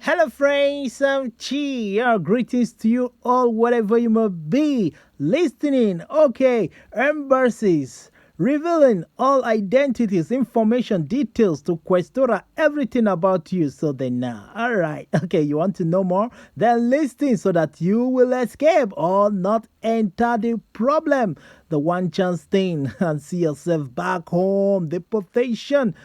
Hello, friends. I'm Chi. Greetings to you all, wherever you may be listening. Okay, embassies revealing all identities, information, details to questura everything about you so they know. All right. Okay, you want to know more? Then listen so that you will escape or not enter the problem. The one chance thing and see yourself back home. Deportation.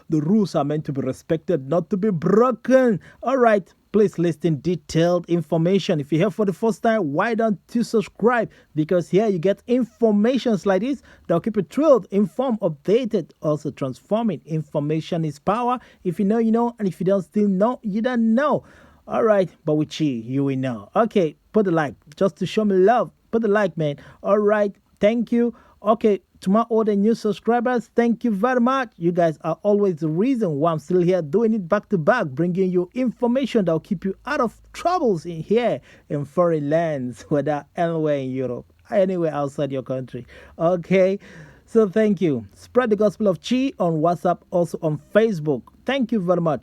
The rules are meant to be respected, not to be broken. All right, please listen detailed information. If you're here for the first time, why don't you subscribe? Because here you get informations like this that'll keep you thrilled, informed, updated, also transforming. Information is power. If you know, you know, and if you don't still know, you don't know. All right, but with Chi, you will know. Okay, put the like just to show me love. Put the like, man. All right, thank you. Okay, to my older new subscribers, thank you very much. You guys are always the reason why I'm still here doing it back to back, bringing you information that will keep you out of troubles in here in foreign lands, whether anywhere in Europe, anywhere outside your country. Okay, so thank you. Spread the gospel of Chi on WhatsApp, also on Facebook. Thank you very much.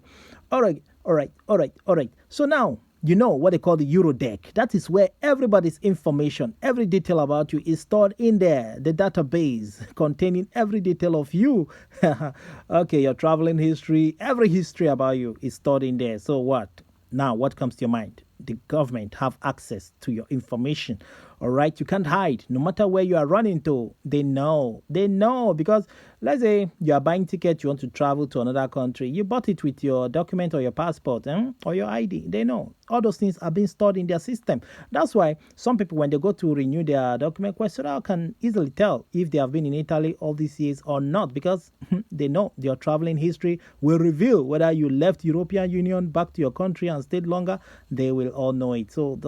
All right. So now, you know what they call the Eurodeck. That is where everybody's information, every detail about you is stored in there. The database containing every detail of you. Okay, your traveling history, every history about you is stored in there. So what? Now, what comes to your mind? The government have access to your information. All right, you can't hide. No matter where you are running to, they know. They know because let's say you are buying ticket, you want to travel to another country. You bought it with your document or your passport or your ID. They know. All those things are being stored in their system. That's why some people, when they go to renew their document, questioner can easily tell if they have been in Italy all these years or not because they know your traveling history will reveal whether you left European Union back to your country and stayed longer. They will all know it. So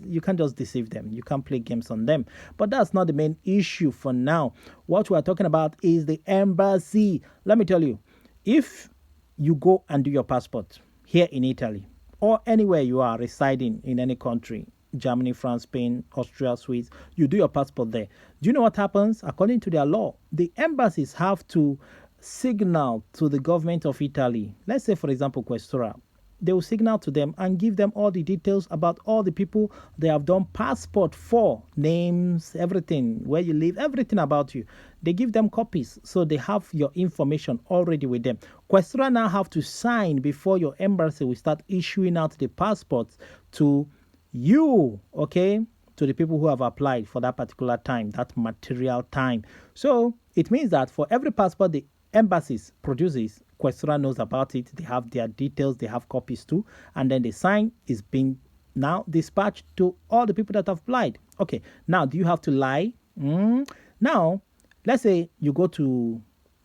you can't just deceive them. You can't play games on them. But that's not the main issue for now. What we are talking about is the embassy. Let me tell you, if you go and do your passport here in Italy or anywhere you are residing in any country, Germany, France, Spain, Austria, Swiss, you do your passport there. Do you know what happens? According to their law, the embassies have to signal to the government of Italy. Let's say, for example, Questura. They will signal to them and give them all the details about all the people they have done passport for, names, everything, where you live, everything about you. They give them copies, so they have your information already with them. Questura now have to sign before your embassy will start issuing out the passports to you, okay? To the people who have applied for that particular time, that material time. So it means that for every passport the embassies produces, questura knows about it. They have their details, they have copies too, and then the sign is being now dispatched to all the people that have applied. Okay, now do you have to lie? Now, let's say you go to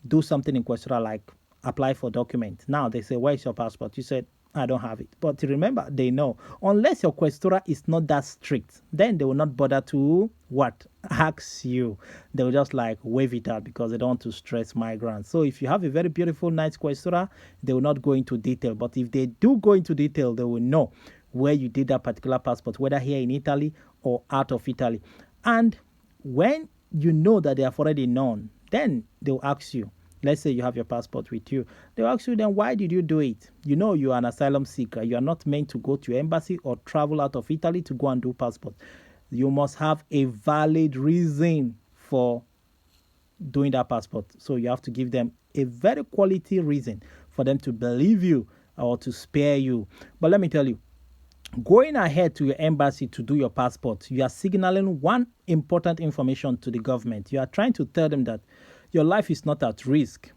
do something in questura like apply for document. Now they say, where's your passport? You said, I don't have it. But remember, they know. Unless your questura is not that strict, then they will not bother to what? Ask you. They will just like wave it out because they don't want to stress migrants. So if you have a very beautiful, nice questura, they will not go into detail. But if they do go into detail, they will know where you did that particular passport, whether here in Italy or out of Italy. And when you know that they have already known, then they will ask you. Let's say you have your passport with you. They'll ask you then, why did you do it? You know you are an asylum seeker. You are not meant to go to your embassy or travel out of Italy to go and do passport. You must have a valid reason for doing that passport. So you have to give them a very quality reason for them to believe you or to spare you. But let me tell you, going ahead to your embassy to do your passport, you are signaling one important information to the government. You are trying to tell them that your life is not at risk.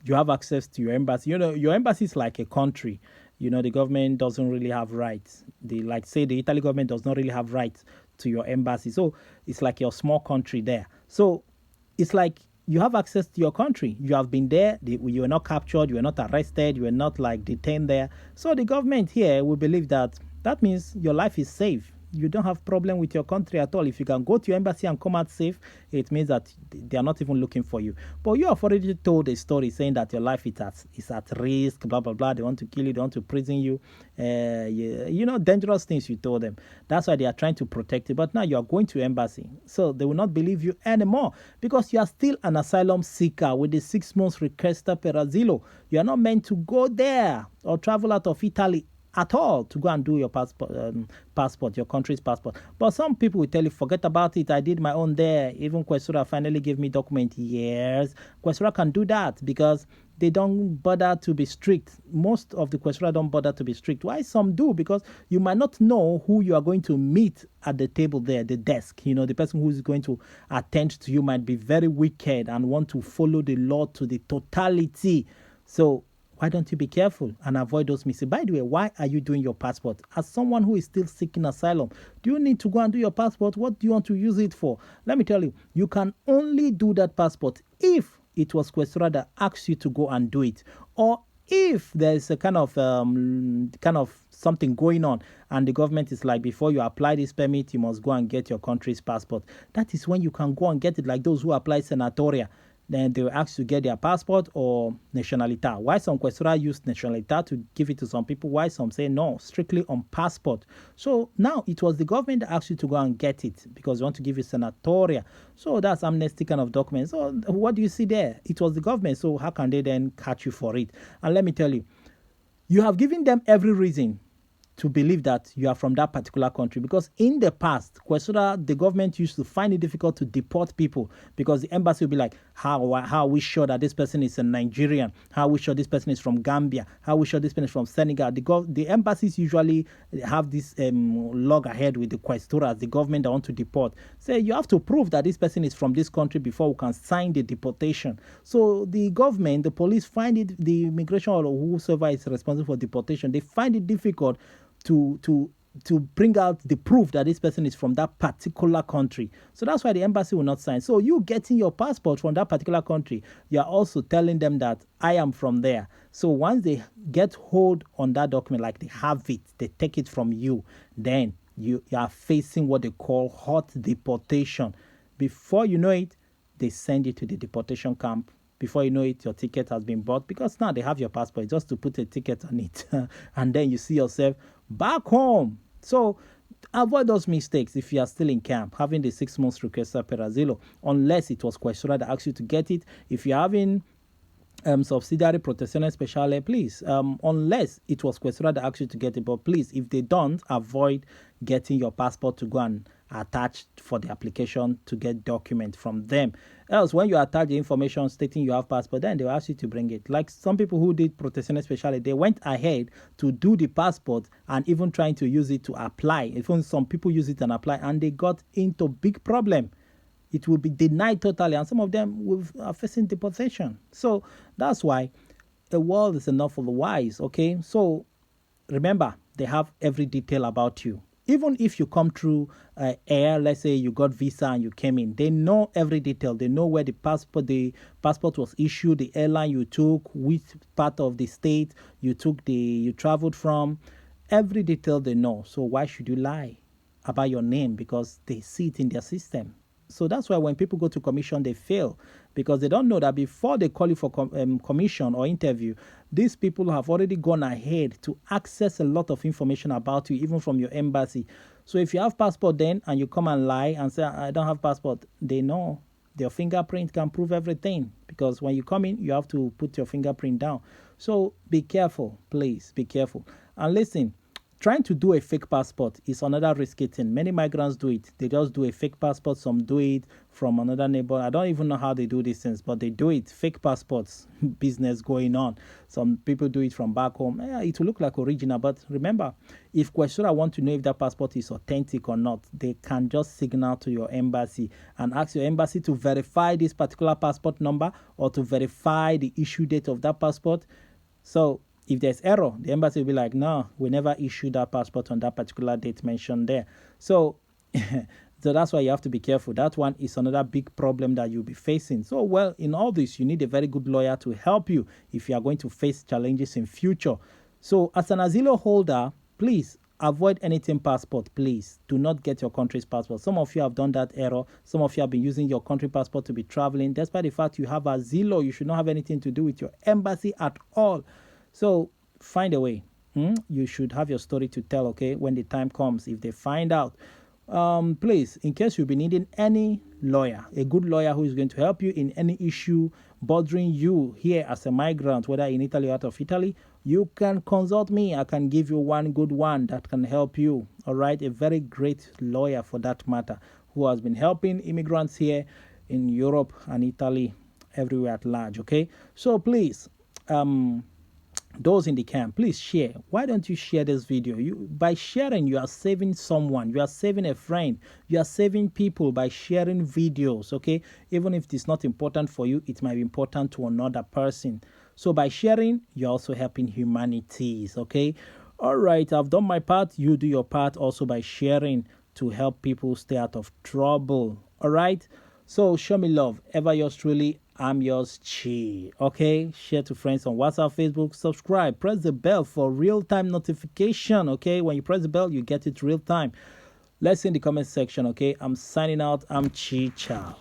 You have access to your embassy. You know, your embassy is like a country. You know, the government doesn't really have rights. The Italy government does not really have rights to your embassy. So it's like your small country there. So it's like you have access to your country. You have been there. You were not captured. You were not arrested. You were not like detained there. So the government here will believe that means your life is safe. You don't have problem with your country at all. If you can go to your embassy and come out safe, it means that they are not even looking for you. But you have already told a story saying that your life is at risk, blah, blah, blah. They want to kill you. They want to prison you. You know, dangerous things you told them. That's why they are trying to protect you. But now you are going to embassy. So they will not believe you anymore because you are still an asylum seeker with the 6 months requesta per asilo. You are not meant to go there or travel out of Italy at all to go and do your passport, your country's passport. But some people will tell you, forget about it. I did my own there. Even Questura finally gave me document. Yes, Questura can do that because they don't bother to be strict. Most of the Questura don't bother to be strict. Why some do? Because you might not know who you are going to meet at the table there, the desk. The person who is going to attend to you might be very wicked and want to follow the law to the totality. So why don't you be careful and avoid those mistakes? By the way, why are you doing your passport? As someone who is still seeking asylum, do you need to go and do your passport? What do you want to use it for? Let me tell you, you can only do that passport if it was Questura that asked you to go and do it, or if there's a kind of something going on and the government is like, before you apply this permit, you must go and get your country's passport. That is when you can go and get it, like those who apply senatoria. Then they will ask to get their passport or nationalita. Why some Questura use nationalita to give it to some people, why some say no, strictly on passport. So now it was the government that asked you to go and get it because they want to give you senatoria. So that's amnesty kind of document. So what do you see there? It was the government, so how can they then catch you for it? And let me tell you, you have given them every reason to believe that you are from that particular country, because in the past, Questura, the government used to find it difficult to deport people because the embassy will be like, how are we sure that this person is a Nigerian? How are we sure this person is from Gambia? How are we sure this person is from Senegal? The embassies usually have this log ahead with the Questuras, the government that want to deport. Say you have to prove that this person is from this country before we can sign the deportation. So the government, the police find it, the immigration or whosoever is responsible for deportation, they find it difficult to bring out the proof that this person is from that particular country. So that's why the embassy will not sign. So you getting your passport from that particular country, you are also telling them that I am from there. So once they get hold on that document, like they have it, they take it from you, then you are facing what they call hot deportation. Before you know it, they send you to the deportation camp. Before you know it, your ticket has been bought, because now they have your passport, just to put a ticket on it. And then you see yourself back home. So avoid those mistakes if you are still in camp, having the 6 months requesta per asilo, unless it was Questura that asked you to get it. If you're having subsidiary protezione speciale, please, unless it was Questura that asked you to get it, but please, if they don't, avoid getting your passport to go and attach for the application to get document from them. Else, when you attach the information stating you have passport, then they will ask you to bring it. Like some people who did protezione speciale, they went ahead to do the passport and even trying to use it to apply. Even some people use it and apply, and they got into big problem. It will be denied totally, and some of them are facing deportation. So that's why a world is enough for the wise, okay? So remember, they have every detail about you. Even if you come through air, let's say you got visa and you came in, they know every detail. They know where the passport was issued, the airline you took, which part of the state you traveled from. Every detail they know. So why should you lie about your name? Because they see it in their system. So that's why when people go to commission, they fail, because they don't know that before they call you for commission or interview, these people have already gone ahead to access a lot of information about you, even from your embassy. So if you have passport then and you come and lie and say, I don't have passport, they know their fingerprint can prove everything, because when you come in, you have to put your fingerprint down. So be careful, please, be careful. And listen, trying to do a fake passport is another risky thing. Many migrants do it. They just do a fake passport. Some do it from another neighbor. I don't even know how they do these things, but they do it. Fake passports, business going on. Some people do it from back home. It will look like original, but remember, if Questura want to know if that passport is authentic or not, they can just signal to your embassy and ask your embassy to verify this particular passport number or to verify the issue date of that passport. So if there's error, the embassy will be like, no, we never issued that passport on that particular date mentioned there. So, so that's why you have to be careful. That one is another big problem that you'll be facing. So, well, in all this, you need a very good lawyer to help you if you are going to face challenges in future. So, as an asilo holder, please avoid anything passport, please. Do not get your country's passport. Some of you have done that error. Some of you have been using your country passport to be traveling. Despite the fact you have asilo, you should not have anything to do with your embassy at all. So find a way. You should have your story to tell, okay, when the time comes, if they find out. Please, in case you'll be needing any lawyer, a good lawyer who is going to help you in any issue bothering you here as a migrant, whether in Italy or out of Italy, you can consult me. I can give you one good one that can help you. All right, a very great lawyer for that matter, who has been helping immigrants here in Europe and Italy, everywhere at large. Okay, so please, those in the camp, please share. Why don't you share this video? By sharing, you are saving someone, you are saving a friend, you are saving people by sharing videos. Okay, even if it's not important for you, it might be important to another person. So by sharing, you're also helping humanities. Okay, all right, I've done my part. You do your part also by sharing to help people stay out of trouble. All right, so show me love. Ever yours truly, I'm yours, Chi. Okay, share to friends on WhatsApp, Facebook, subscribe, press the bell for real-time notification. Okay, when you press the bell, you get it real time. Let's see in the comment section. Okay, I'm signing out. I'm Chi. Ciao.